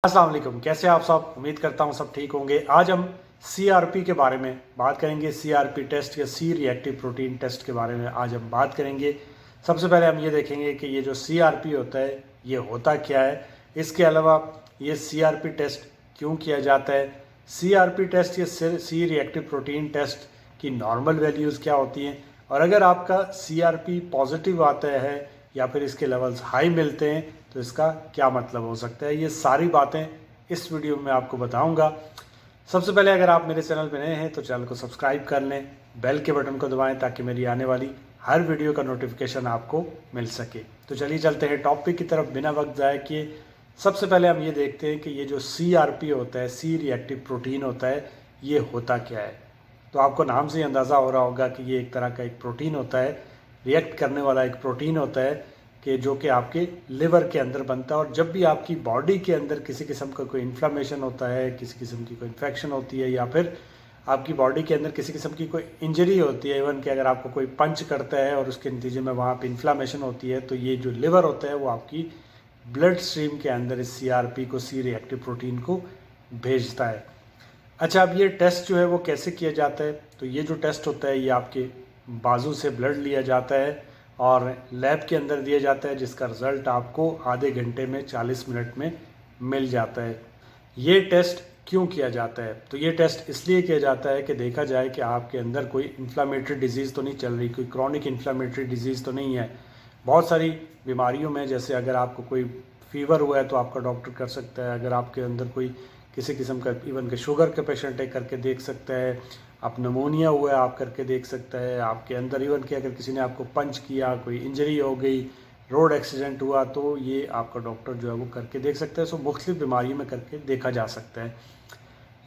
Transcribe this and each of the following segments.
अस्सलाम वालेकुम, कैसे आप सब। उम्मीद करता हूँ सब ठीक होंगे। आज हम सीआरपी के बारे में बात करेंगे। सीआरपी टेस्ट या सी रिएक्टिव प्रोटीन टेस्ट के बारे में आज हम बात करेंगे। सबसे पहले हम ये देखेंगे कि ये जो सीआरपी होता है ये होता क्या है। इसके अलावा ये सीआरपी टेस्ट क्यों किया जाता है, सीआरपी टेस्ट या सी रिएक्टिव प्रोटीन टेस्ट की नॉर्मल वैल्यूज़ क्या होती हैं, और अगर आपका सीआरपी पॉजिटिव आता है या फिर इसके लेवल्स हाई मिलते हैं तो इसका क्या मतलब हो सकता है। ये सारी बातें इस वीडियो में आपको बताऊंगा। सबसे पहले अगर आप मेरे चैनल पर नए हैं तो चैनल को सब्सक्राइब कर लें, बेल के बटन को दबाएं ताकि मेरी आने वाली हर वीडियो का नोटिफिकेशन आपको मिल सके। तो चलिए चलते हैं टॉपिक की तरफ बिना वक्त ज़ाय किए। सबसे पहले हम ये देखते हैं कि ये जो सीआरपी होता है, सी रिएक्टिव प्रोटीन होता है, ये होता क्या है। तो आपको नाम से ही अंदाज़ा हो रहा होगा कि ये एक तरह का एक प्रोटीन होता है, रिएक्ट करने वाला एक प्रोटीन होता है कि जो कि आपके लिवर के अंदर बनता है। और जब भी आपकी बॉडी के अंदर किसी किस्म का कोई इन्फ्लामेशन होता है, किसी किस्म की कोई इन्फेक्शन होती है, या फिर आपकी बॉडी के अंदर किसी किस्म की कोई इंजरी होती है, इवन कि अगर आपको कोई पंच करता है और उसके नतीजे में वहाँ पे इन्फ्लामेशन होती है, तो ये जो लिवर होता है वो आपकी ब्लड स्ट्रीम के अंदर इस सीआरपी को, सी रिएक्टिव प्रोटीन को भेजता है। अच्छा, अब ये टेस्ट जो है वो कैसे किया जाता है। तो ये जो टेस्ट होता है ये आपके बाजू से ब्लड लिया जाता है और लैब के अंदर दिया जाता है, जिसका रिज़ल्ट आपको आधे घंटे में 40 मिनट में मिल जाता है। ये टेस्ट क्यों किया जाता है, तो ये टेस्ट इसलिए किया जाता है कि देखा जाए कि आपके अंदर कोई इन्फ्लामेटरी डिजीज़ तो नहीं चल रही, कोई क्रॉनिक इन्फ्लामेटरी डिजीज़ तो नहीं है। बहुत सारी बीमारियों में, जैसे अगर आपको कोई फीवर हुआ है तो आपका डॉक्टर कर सकता है, अगर आपके अंदर कोई किसी किस्म का इवन के शुगर के पेशेंट है करके देख सकता है, आप नमोनिया हुआ है आप करके देख सकता है, आपके अंदर इवन कि अगर किसी ने आपको पंच किया, कोई इंजरी हो गई, रोड एक्सीडेंट हुआ, तो ये आपका डॉक्टर जो है वो करके देख सकता है। सो मुख्तलिफ बीमारियों में करके देखा जा सकता है।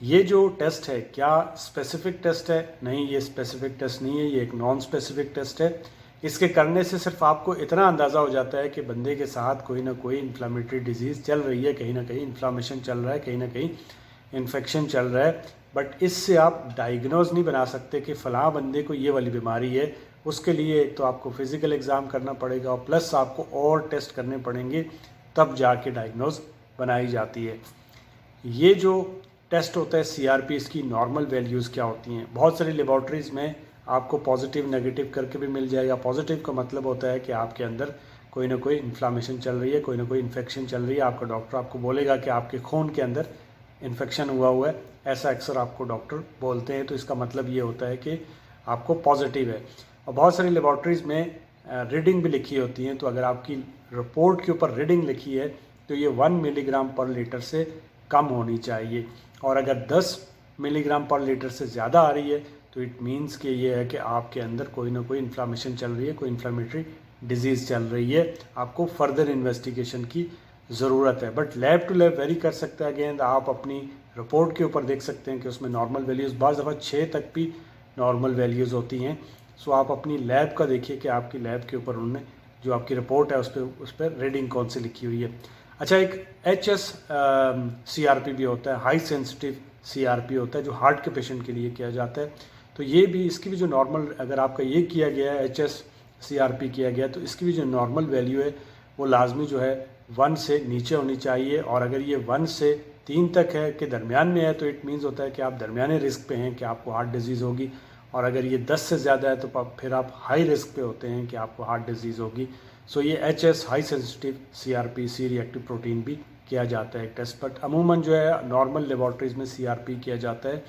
ये जो टेस्ट है क्या स्पेसिफिक टेस्ट है? नहीं, ये स्पेसिफिक टेस्ट नहीं है, ये एक नॉन स्पेसिफिक टेस्ट है। इसके करने से सिर्फ आपको इतना अंदाज़ा हो जाता है कि बंदे के साथ कोई ना कोई इन्फ्लामेटरी डिजीज़ चल रही है, कहीं ना कहीं इन्फ्लामेशन चल रहा है, कहीं ना कहीं इन्फेक्शन चल रहा है। बट इससे आप डायग्नोज नहीं बना सकते कि फ़लाँ बंदे को ये वाली बीमारी है। उसके लिए एक तो आपको फिज़िकल एग्ज़ाम करना पड़ेगा और प्लस आपको और टेस्ट करने पड़ेंगे, तब जाके डायग्नोज बनाई जाती है। ये जो टेस्ट होता है सीआरपी, इसकी नॉर्मल वैल्यूज़ क्या होती हैं। बहुत सारी लेबॉर्ट्रीज़ में आपको पॉजिटिव नेगेटिव करके भी मिल जाएगा। पॉजिटिव का मतलब होता है कि आपके अंदर कोई ना कोई इन्फ्लामेशन चल रही है, कोई ना कोई इन्फेक्शन चल रही है। आपका डॉक्टर आपको बोलेगा कि आपके खून के अंदर इन्फेक्शन हुआ है, ऐसा अक्सर आपको डॉक्टर बोलते हैं। तो इसका मतलब ये होता है कि आपको पॉजिटिव है। और बहुत सारी लेबॉर्ट्रीज़ में रीडिंग भी लिखी होती हैं, तो अगर आपकी रिपोर्ट के ऊपर रीडिंग लिखी है तो ये 1 मिलीग्राम पर लीटर से कम होनी चाहिए। और अगर 10 मिलीग्राम पर लीटर से ज़्यादा आ रही है तो इट मीन्स कि ये है कि आपके अंदर कोई ना कोई इन्फ्लामेशन चल रही है, कोई इन्फ्लामेटरी डिजीज़ चल रही है, आपको फर्दर इन्वेस्टिगेशन की ज़रूरत है। But lab to lab vary कर सकता है। अगेन आप अपनी रिपोर्ट के ऊपर देख सकते हैं कि उसमें नॉर्मल वैल्यूज़ बाज़ दफ़ा 6 तक भी नॉर्मल वैल्यूज़ होती हैं। सो आप अपनी लैब का देखिए कि आपकी लैब के ऊपर उन्होंने जो आपकी रिपोर्ट है उस पर रीडिंग कौन सी लिखी हुई है। अच्छा, एक HSCRP भी होता है, हाई सेंसिटिव CRP होता है, जो हार्ट के पेशेंट के लिए किया जाता है। तो ये भी, इसकी भी जो नॉर्मल, अगर आपका ये किया गया है HSCRP किया गया, तो इसकी भी जो नॉर्मल वैल्यू है वो लाजमी जो है 1 से नीचे होनी चाहिए। और अगर ये 1 से 3 तक है कि दरमियान में है तो इट मीन्स होता है कि आप दरमियाने रिस्क पे हैं कि आपको हार्ट डिजीज़ होगी। और अगर ये 10 से ज़्यादा है तो फिर आप हाई रिस्क पे होते हैं कि आपको हार्ट डिजीज़ होगी। सो ये HS high sensitive CRP, C reactive protein भी किया जाता है एक टेस्ट, बट अमूमन जो है नॉर्मल लेबॉर्ट्रीज़ में CRP किया जाता है।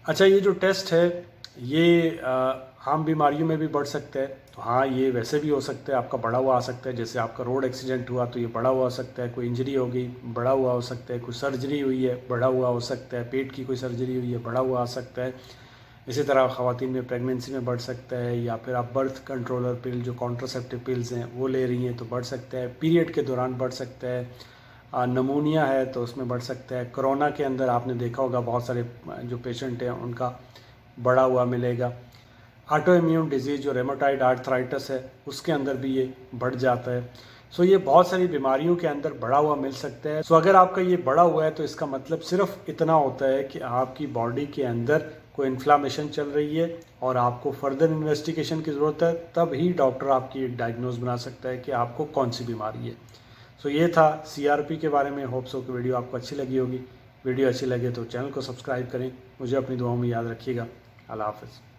अच्छा, ये जो टेस्ट है ये आम बीमारियों में भी बढ़ सकता है। तो हाँ, ये वैसे भी हो सकता है, आपका बढ़ा हुआ आ सकता है। जैसे आपका रोड एक्सीडेंट हुआ तो ये बढ़ा हुआ हो सकता है, कोई इंजरी हो गई बढ़ा हुआ हो सकता है, कोई सर्जरी हुई है बढ़ा हुआ हो सकता है, पेट की कोई सर्जरी हुई है बढ़ा हुआ आ सकता है। इसी तरह ख़वातीन में प्रेगनेंसी में बढ़ सकता है, या फिर आप बर्थ कंट्रोलर पिल, जो कॉन्ट्रासेप्टिव पिल्स हैं वो ले रही हैं तो बढ़ सकता है। पीरियड के दौरान बढ़ सकता है। नमूनिया है तो उसमें बढ़ सकता है। कोरोना के अंदर आपने देखा होगा बहुत सारे जो पेशेंट हैं उनका बढ़ा हुआ मिलेगा। ऑटो इम्यून डिजीज़ जो रेमेटॉइड आर्थराइटिस है उसके अंदर भी ये बढ़ जाता है। सो ये बहुत सारी बीमारियों के अंदर बढ़ा हुआ मिल सकता है। सो अगर आपका ये बढ़ा हुआ है तो इसका मतलब सिर्फ इतना होता है कि आपकी बॉडी के अंदर कोई इन्फ्लामेशन चल रही है और आपको फर्दर इन्वेस्टिगेशन की ज़रूरत है, तब ही डॉक्टर आपकी डायग्नोज बना सकता है कि आपको कौन सी बीमारी है। तो ये था CRP के बारे में। होप सो कि वीडियो आपको अच्छी लगी होगी। वीडियो अच्छी लगे तो चैनल को सब्सक्राइब करें। मुझे अपनी दुआओं में याद रखिएगा। अल्लाह हाफ़िज़।